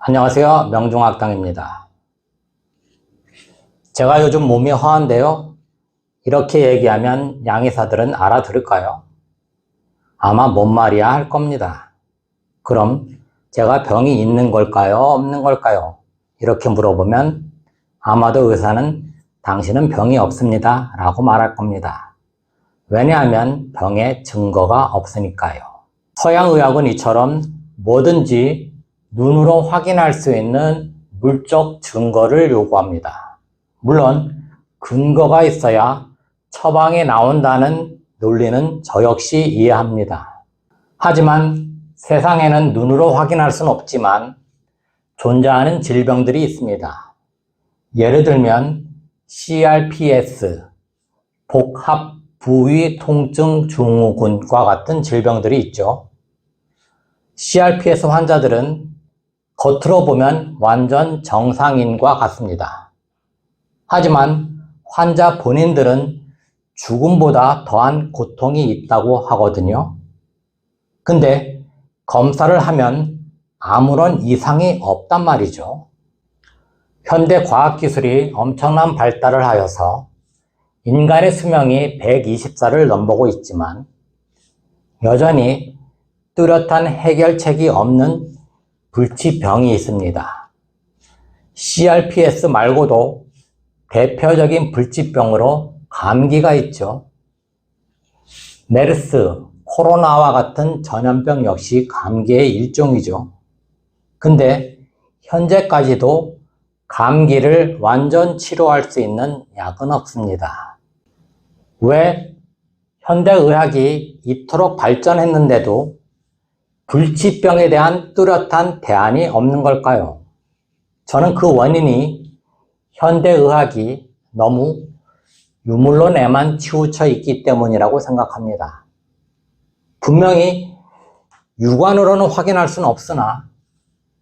안녕하세요. 명중학당입니다. 제가 요즘 몸이 허한데요. 이렇게 얘기하면 양의사들은 알아들을까요? 아마 뭔 말이야 할 겁니다. 그럼 제가 병이 있는 걸까요? 없는 걸까요? 이렇게 물어보면 아마도 의사는 당신은 병이 없습니다 라고 말할 겁니다. 왜냐하면 병의 증거가 없으니까요. 서양의학은 이처럼 뭐든지 눈으로 확인할 수 있는 물적 증거를 요구합니다. 물론 근거가 있어야 처방이 나온다는 논리는 저 역시 이해합니다. 하지만 세상에는 눈으로 확인할 수는 없지만 존재하는 질병들이 있습니다. 예를 들면 CRPS, 복합부위통증증후군과 같은 질병들이 있죠. CRPS 환자들은 겉으로 보면 완전 정상인과 같습니다. 하지만 환자 본인들은 죽음보다 더한 고통이 있다고 하거든요. 근데 검사를 하면 아무런 이상이 없단 말이죠. 현대 과학기술이 엄청난 발달을 하여서 인간의 수명이 120살을 넘보고 있지만 여전히 뚜렷한 해결책이 없는 불치병이 있습니다. CRPS 말고도 대표적인 불치병으로 감기가 있죠. 메르스, 코로나와 같은 전염병 역시 감기의 일종이죠. 근데 현재까지도 감기를 완전 치료할 수 있는 약은 없습니다. 왜 현대의학이 이토록 발전했는데도 불치병에 대한 뚜렷한 대안이 없는 걸까요? 저는 그 원인이 현대의학이 너무 유물론에만 치우쳐 있기 때문이라고 생각합니다. 분명히 육안으로는 확인할 수는 없으나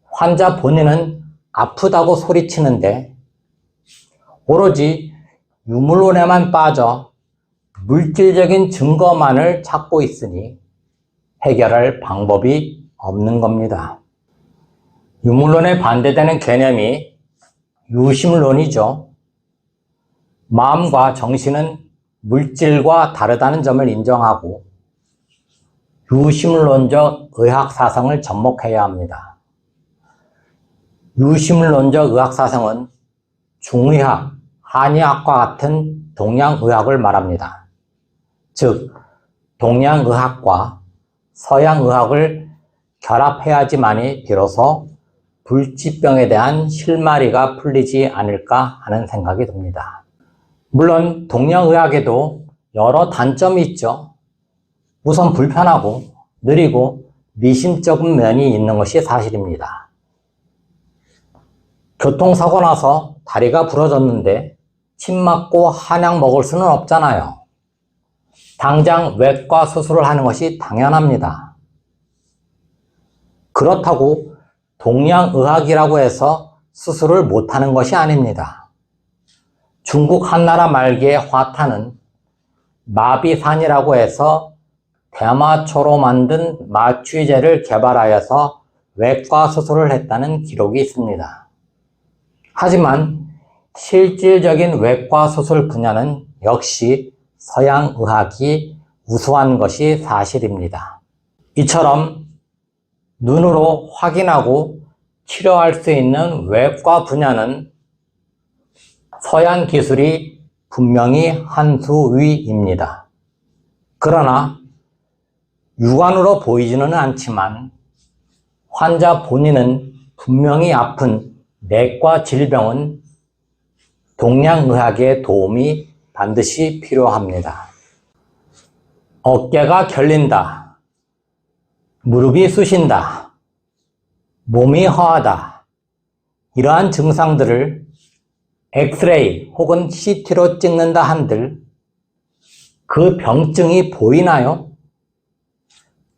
환자 본인은 아프다고 소리치는데 오로지 유물론에만 빠져 물질적인 증거만을 찾고 있으니 해결할 방법이 없는 겁니다. 유물론에 반대되는 개념이 유심론이죠. 마음과 정신은 물질과 다르다는 점을 인정하고 유심론적 의학사상을 접목해야 합니다. 유심론적 의학사상은 중의학, 한의학과 같은 동양의학을 말합니다. 즉, 동양의학과 서양의학을 결합해야지만이 비로소 불치병에 대한 실마리가 풀리지 않을까 하는 생각이 듭니다. 물론 동양의학에도 여러 단점이 있죠. 우선 불편하고 느리고 미심쩍은 면이 있는 것이 사실입니다. 교통사고 나서 다리가 부러졌는데 침 맞고 한약 먹을 수는 없잖아요. 당장 외과 수술을 하는 것이 당연합니다. 그렇다고 동양의학이라고 해서 수술을 못하는 것이 아닙니다. 중국 한나라 말기에 화타는 마비산이라고 해서 대마초로 만든 마취제를 개발하여서 외과 수술을 했다는 기록이 있습니다. 하지만 실질적인 외과 수술 분야는 역시 서양의학이 우수한 것이 사실입니다. 이처럼 눈으로 확인하고 치료할 수 있는 외과 분야는 서양 기술이 분명히 한 수 위입니다. 그러나 육안으로 보이지는 않지만 환자 본인은 분명히 아픈 내과 질병은 동양의학의 도움이 반드시 필요합니다. 어깨가 결린다, 무릎이 쑤신다, 몸이 허하다, 이러한 증상들을 엑스레이 혹은 CT로 찍는다 한들 그 병증이 보이나요?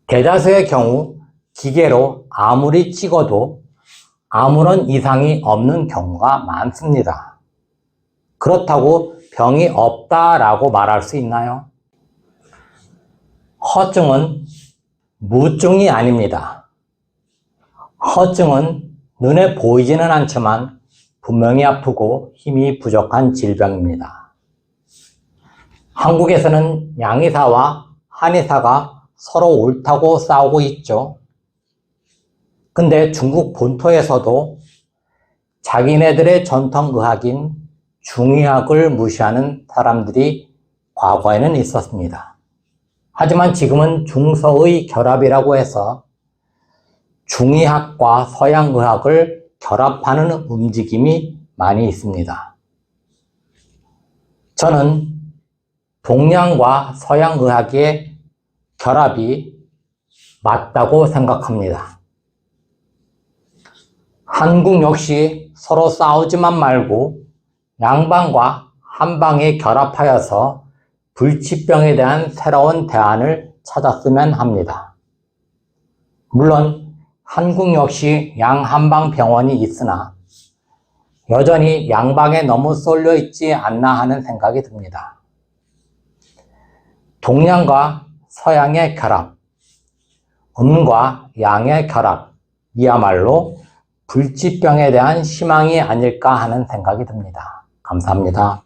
대다수의 경우 기계로 아무리 찍어도 아무런 이상이 없는 경우가 많습니다. 그렇다고 병이 없다라고 말할 수 있나요? 허증은 무증이 아닙니다. 허증은 눈에 보이지는 않지만 분명히 아프고 힘이 부족한 질병입니다. 한국에서는 양의사와 한의사가 서로 옳다고 싸우고 있죠. 근데 중국 본토에서도 자기네들의 전통의학인 중의학을 무시하는 사람들이 과거에는 있었습니다. 하지만 지금은 중서의 결합이라고 해서 중의학과 서양의학을 결합하는 움직임이 많이 있습니다. 저는 동양과 서양의학의 결합이 맞다고 생각합니다. 한국 역시 서로 싸우지만 말고 양방과 한방에 결합하여서 불치병에 대한 새로운 대안을 찾았으면 합니다. 물론 한국 역시 양한방 병원이 있으나 여전히 양방에 너무 쏠려 있지 않나 하는 생각이 듭니다. 동양과 서양의 결합, 음과 양의 결합이야말로 불치병에 대한 희망이 아닐까 하는 생각이 듭니다. 감사합니다.